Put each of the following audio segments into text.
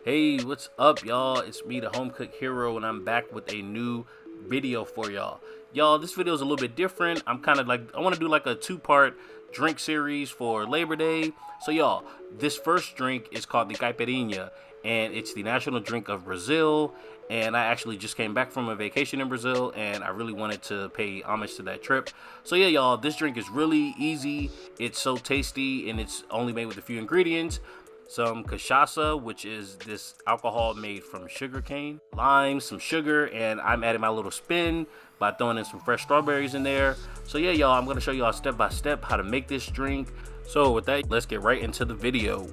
Hey, what's up, y'all? It's me, the home cook hero, and I'm back with a new video for y'all. Y'all, this video is a little bit different. I'm kind of like, I want to do like a two-part drink series for Labor Day. So, y'all, this first drink is called the Caipirinha, and it's the national drink of Brazil. And I actually just came back from a vacation in Brazil, and I really wanted to pay homage to that trip. So, yeah, y'all, this drink is really easy. It's so tasty, and it's only made with a few ingredients: some cachaça, which is this alcohol made from sugarcane, lime, some sugar, and I'm adding my little spin by throwing in some fresh strawberries in there. So yeah, y'all, I'm gonna show y'all step by step how to make this drink. So with that, let's get right into the video.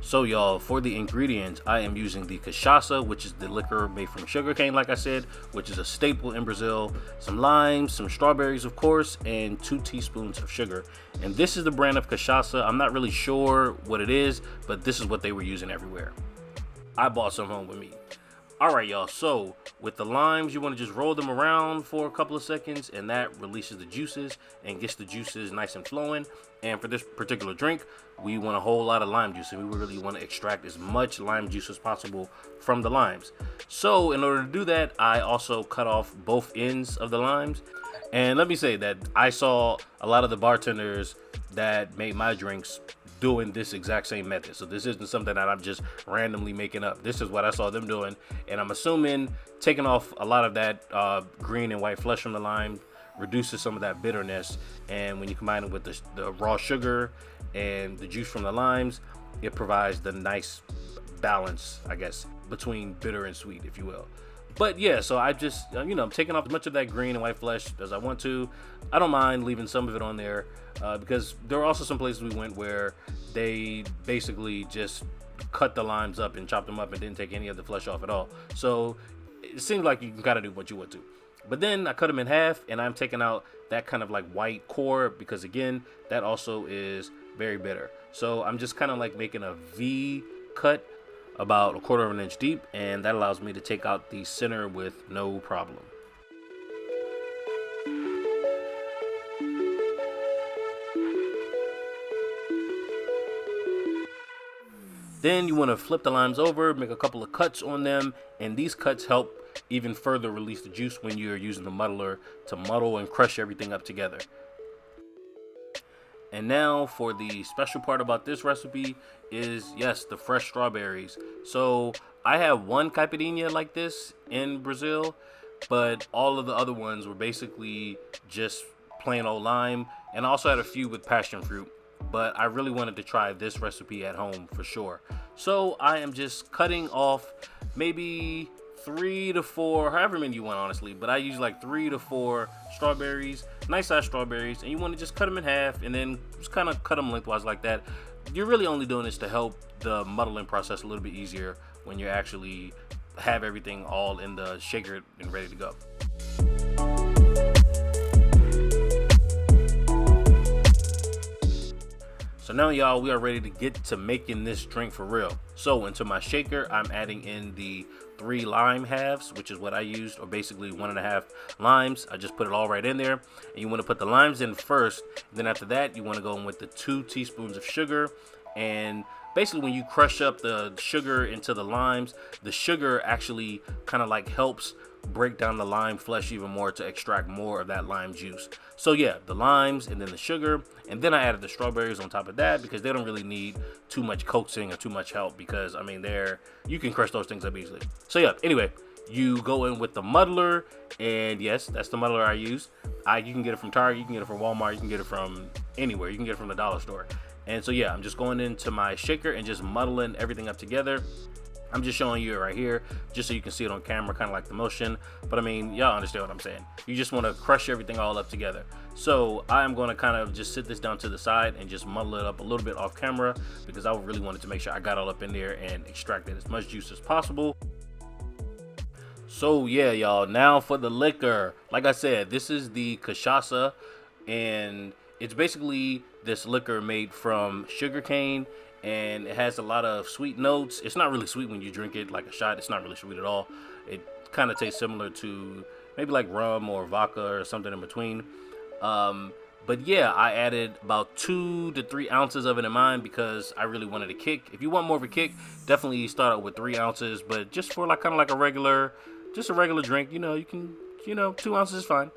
So y'all, for the ingredients, I am using the cachaça, which is the liquor made from sugarcane, like I said, which is a staple in Brazil, some limes, some strawberries, of course, and 2 teaspoons of sugar. And this is the brand of cachaça. I'm not really sure what it is, but this is what they were using everywhere. I bought some home with me. Alright, y'all, so with the limes, you want to just roll them around for a couple of seconds, and that releases the juices and gets the juices nice and flowing. And for this particular drink, we want a whole lot of lime juice, and we really want to extract as much lime juice as possible from the limes. So in order to do that, I also cut off both ends of the limes. And let me say that I saw a lot of the bartenders that made my drinks doing this exact same method. So this isn't something that I'm just randomly making up. This is what I saw them doing, and I'm assuming taking off a lot of that green and white flesh from the lime reduces some of that bitterness, and when you combine it with the raw sugar and the juice from the limes, it provides the nice balance, I guess, between bitter and sweet, if you will. But yeah, so I just, I'm taking off as much of that green and white flesh as I want to. I don't mind leaving some of it on there because there are also some places we went where they basically just cut the limes up and chopped them up and didn't take any of the flesh off at all. So it seems like you can kind of do what you want to. But then I cut them in half, and I'm taking out that kind of like white core because, again, that also is very bitter. So I'm just kind of like making a V cut about 1/4 of an inch deep, and that allows me to take out the center with no problem. Then you want to flip the limes over, make a couple of cuts on them, and these cuts help even further release the juice when you're using the muddler to muddle and crush everything up together. And now for the special part about this recipe is, yes, the fresh strawberries. So I have one caipirinha like this in Brazil, but all of the other ones were basically just plain old lime, and I also had a few with passion fruit. But I really wanted to try this recipe at home for sure. So I am just cutting off maybe 3 to 4, however many you want, honestly, but I use like 3 to 4 strawberries, nice size strawberries, and you want to just cut them in half and then just kind of cut them lengthwise like that. You're really only doing this to help the muddling process a little bit easier when you actually have everything all in the shaker and ready to go. So now, y'all, we are ready to get to making this drink for real. So into my shaker, I'm adding in the 3 lime halves, which is what I used, or basically 1.5 limes. I just put it all right in there. And you want to put the limes in first. Then after that, you want to go in with the 2 teaspoons of sugar. And basically when you crush up the sugar into the limes, the sugar actually kind of like helps break down the lime flesh even more to extract more of that lime juice. So yeah, the limes and then the sugar, and then I added the strawberries on top of that because they don't really need too much coaxing or too much help because, I mean, you can crush those things up easily. So yeah, anyway, you go in with the muddler, and yes, that's the muddler I use. You can get it from Target, you can get it from Walmart, you can get it from anywhere, you can get it from the dollar store. And so yeah, I'm just going into my shaker and just muddling everything up together. I'm just showing you it right here, just so you can see it on camera, kind of like the motion. But I mean, y'all understand what I'm saying. You just want to crush everything all up together. So I'm going to kind of just sit this down to the side and just muddle it up a little bit off camera because I really wanted to make sure I got all up in there and extracted as much juice as possible. So yeah, y'all, now for the liquor. Like I said, this is the cachaça, and it's basically this liquor made from sugarcane, and it has a lot of sweet notes. It's not really sweet when you drink it like a shot. It's not really sweet at all. It kind of tastes similar to maybe like rum or vodka or something in between. But yeah, I added about 2 to 3 ounces of it in mine because I really wanted a kick. If you want more of a kick, definitely start out with 3 ounces. But just for like kind of like a regular, just a regular drink, you can, 2 ounces is fine.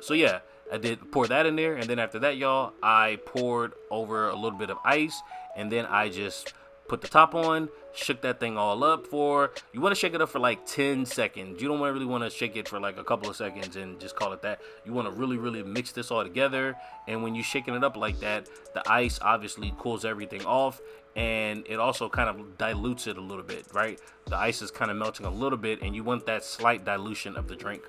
So yeah, I did pour that in there, and then after that, y'all, I poured over a little bit of ice, and then I just put the top on, shook that thing all up for, you want to shake it up for like 10 seconds. You don't really want to shake it for like a couple of seconds and just call it that. You want to really, really mix this all together. And when you're shaking it up like that, the ice obviously cools everything off, and it also kind of dilutes it a little bit, right? The ice is kind of melting a little bit, and you want that slight dilution of the drink.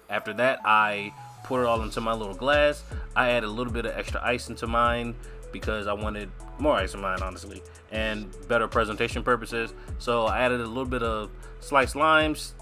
After that, I poured it all into my little glass. I added a little bit of extra ice into mine because I wanted more ice in mine, honestly, and better presentation purposes. So I added a little bit of sliced limes.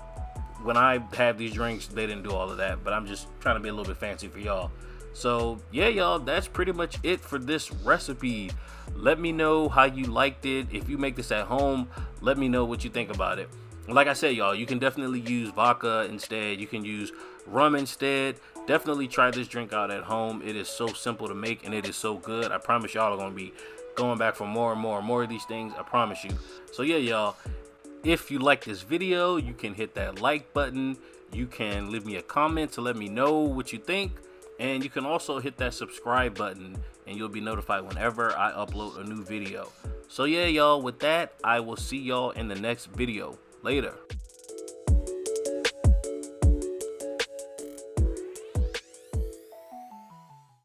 When I have these drinks, they didn't do all of that, but I'm just trying to be a little bit fancy for y'all. So yeah, y'all, that's pretty much it for this recipe. Let me know how you liked it. If you make this at home, let me know what you think about it. Like I said, y'all, you can definitely use vodka instead. You can use rum instead. Definitely try this drink out at home. It is so simple to make, and it is so good. I promise y'all are going to be going back for more and more and more of these things. I promise you. So yeah, y'all, if you like this video, you can hit that like button. You can leave me a comment to let me know what you think. And you can also hit that subscribe button, and you'll be notified whenever I upload a new video. So yeah, y'all, with that, I will see y'all in the next video. Later.